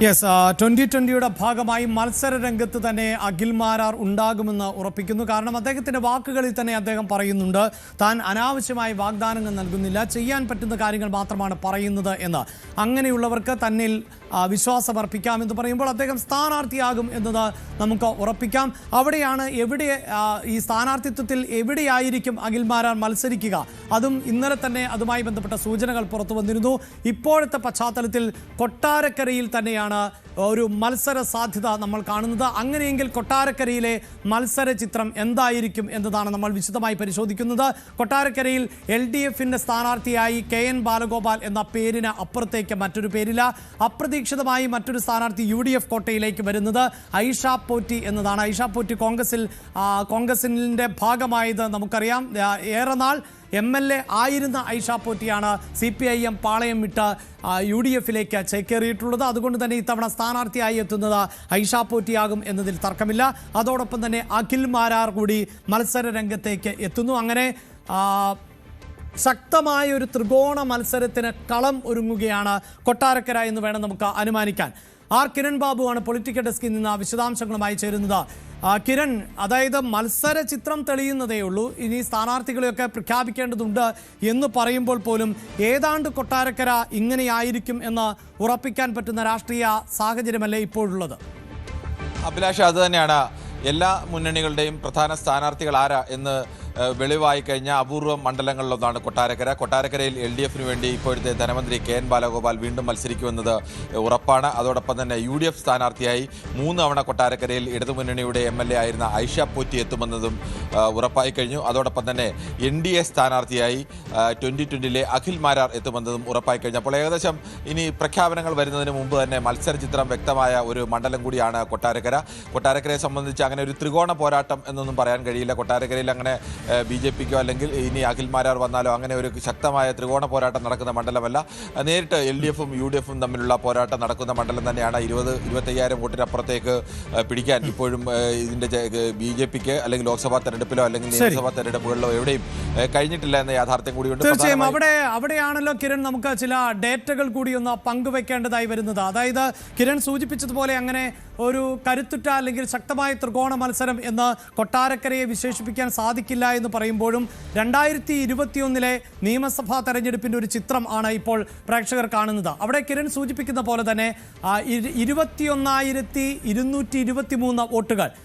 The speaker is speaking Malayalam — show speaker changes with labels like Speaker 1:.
Speaker 1: യെസ് 2020യുടെ ഭാഗമായി മത്സര രംഗത്ത് തന്നെ അഖിൽ മാരാർ ഉണ്ടാകുമെന്ന് ഉറപ്പിക്കുന്നു. കാരണം അദ്ദേഹത്തിന്റെ വാക്കുകളിൽ തന്നെ അദ്ദേഹം പറയുന്നുണ്ട്, താൻ അനാവശ്യമായി വാഗ്ദാനങ്ങൾ നൽകുന്നില്ല, ചെയ്യാൻ പറ്റുന്ന കാര്യങ്ങൾ മാത്രമാണ് പറയുന്നത് എന്ന്. അങ്ങനെയുള്ളവർക്ക് തന്നിൽ വിശ്വാസമർപ്പിക്കാമെന്ന് പറയുമ്പോൾ അദ്ദേഹം സ്ഥാനാർത്ഥിയാകും എന്നത് നമുക്ക് ഉറപ്പിക്കാം. അവിടെയാണ് ഈ സ്ഥാനാർത്ഥിത്വത്തിൽ എവിടെയായിരിക്കും അഖിൽ മാരാർ മത്സരിക്കുക? അതും ഇന്നലെ തന്നെ അതുമായി ബന്ധപ്പെട്ട സൂചനകൾ പുറത്തു വന്നിരുന്നു. ഇപ്പോഴത്തെ പശ്ചാത്തലത്തിൽ കൊട്ടാരക്കരയിൽ തന്നെയാണ് ഒരു മത്സര സാധ്യത നമ്മൾ കാണുന്നത്. അങ്ങനെയെങ്കിൽ കൊട്ടാരക്കരയിലെ മത്സര ചിത്രം എന്തായിരിക്കും എന്നതാണ് നമ്മൾ വിശദമായി പരിശോധിക്കുന്നത്. കൊട്ടാരക്കരയിൽ LDFന്റെ സ്ഥാനാർത്ഥിയായി KN ബാലഗോപാൽ എന്ന പേരിന് അപ്പുറത്തേക്ക് മറ്റൊരു പേരില്ല. അപ്രതീക്ഷിതമായി മറ്റൊരു സ്ഥാനാർത്ഥി UDF കോട്ടയിലേക്ക് വരുന്നത് ഐഷ പോറ്റി എന്നതാണ്. ഐഷ പോറ്റി കോൺഗ്രസിന്റെ ഭാഗമായത് നമുക്കറിയാം. ഏറെ നാൾ MLA ആയിരുന്ന ഐഷ പോറ്റിയാണ് CPIM പാളയം വിട്ട് UDFിലേക്ക് ചേക്കേറിയിട്ടുള്ളത്. അതുകൊണ്ട് തന്നെ ഇത്തവണ സ്ഥാനാർത്ഥിയായി എത്തുന്നത് ഐഷ പോറ്റിയാകും എന്നതിൽ തർക്കമില്ല. അതോടൊപ്പം തന്നെ അഖിൽ മാരാർ കൂടി മത്സര രംഗത്തേക്ക് എത്തുന്നു. അങ്ങനെ ശക്തമായ ഒരു ത്രികോണ മത്സരത്തിന് കളം ഒരുങ്ങുകയാണ് കൊട്ടാരക്കര എന്ന് വേണം നമുക്ക് അനുമാനിക്കാൻ. കിരൺ ബാബുവാണ് പൊളിറ്റിക്കൽ ഡെസ്കിൽ നിന്ന് വിശദാംശങ്ങളുമായി ചേരുന്നത്. കിരൺ, അതായത് മത്സര ചിത്രം തെളിയുന്നതേ ഉള്ളൂ, ഇനി സ്ഥാനാർത്ഥികളെയൊക്കെ പ്രഖ്യാപിക്കേണ്ടതുണ്ട് എന്ന് പറയുമ്പോൾ പോലും ഏതാണ്ട് കൊട്ടാരക്കര ഇങ്ങനെയായിരിക്കും എന്ന് ഉറപ്പിക്കാൻ പറ്റുന്ന രാഷ്ട്രീയ സാഹചര്യമല്ലേ ഇപ്പോഴുള്ളത്?
Speaker 2: അഭിലാഷ്, അത് തന്നെയാണ്. എല്ലാ മുന്നണികളുടെയും പ്രധാന സ്ഥാനാർത്ഥികൾ ആരാ എന്ന് വെളിവായി കഴിഞ്ഞ അപൂർവ മണ്ഡലങ്ങളിലൊന്നാണ് കൊട്ടാരക്കര. കൊട്ടാരക്കരയിൽ LDFന് വേണ്ടി ഇപ്പോഴത്തെ ധനമന്ത്രി KN ബാലഗോപാൽ വീണ്ടും മത്സരിക്കുമെന്നത് ഉറപ്പാണ്. അതോടൊപ്പം തന്നെ UDF സ്ഥാനാർത്ഥിയായി 3 തവണ കൊട്ടാരക്കരയിൽ ഇടതുമുന്നണിയുടെ MLA ആയിരുന്ന ഐഷ പോറ്റി എത്തുമെന്നതും ഉറപ്പായി കഴിഞ്ഞു. അതോടൊപ്പം തന്നെ NDA സ്ഥാനാർത്ഥിയായി 2020ലെ അഖിൽ മാരാർ എത്തുമെന്നതും ഉറപ്പായി കഴിഞ്ഞു. അപ്പോൾ ഏകദേശം ഇനി പ്രഖ്യാപനങ്ങൾ വരുന്നതിന് മുമ്പ് തന്നെ മത്സരചിത്രം വ്യക്തമായ ഒരു മണ്ഡലം കൂടിയാണ് കൊട്ടാരക്കര. കൊട്ടാരക്കരയെ സംബന്ധിച്ച് അങ്ങനെ ഒരു ത്രികോണ പോരാട്ടം എന്നൊന്നും പറയാൻ കഴിയില്ല. കൊട്ടാരക്കരയിൽ അങ്ങനെ BJPക്കോ അല്ലെങ്കിൽ ഇനി അഖിൽ മാരാർ വന്നാലോ അങ്ങനെ ഒരു ശക്തമായ ത്രികോണ പോരാട്ടം നടക്കുന്ന മണ്ഡലമല്ല. നേരിട്ട് LDFും UDFും തമ്മിലുള്ള പോരാട്ടം നടക്കുന്ന മണ്ഡലം തന്നെയാണ്. 20-25,000 വോട്ടിനപ്പുറത്തേക്ക് പിടിക്കാൻ ഇപ്പോഴും ഇതിൻ്റെ BJPക്ക് അല്ലെങ്കിൽ ലോക്സഭാ തെരഞ്ഞെടുപ്പിലോ അല്ലെങ്കിൽ നിയമസഭാ തെരഞ്ഞെടുപ്പുകളിലോ എവിടെയും കഴിഞ്ഞിട്ടില്ല എന്ന യാഥാർത്ഥ്യം കൂടിയുണ്ട്.
Speaker 1: തീർച്ചയായും അവിടെയാണല്ലോ കിരൺ നമുക്ക് ചില ഡേറ്റകൾ കൂടി ഒന്ന് പങ്കുവെക്കേണ്ടതായി വരുന്നത്. അതായത് കിരൺ സൂചിപ്പിച്ചതുപോലെ അങ്ങനെ ഒരു കരുത്തുറ്റ അല്ലെങ്കിൽ ശക്തമായ ത്രികോണ മത്സരം എന്ന് കൊട്ടാരക്കരയെ വിശേഷിപ്പിക്കാൻ സാധിക്കില്ല എന്ന് പറയുമ്പോഴും 2021 നിയമസഭാ തെരഞ്ഞെടുപ്പിന്റെ ഒരു ചിത്രം ആണ് ഇപ്പോൾ പ്രേക്ഷകർ കാണുന്നത്. അവിടെ കിരൺ സൂചിപ്പിക്കുന്ന പോലെ തന്നെ 21,223 വോട്ടുകൾ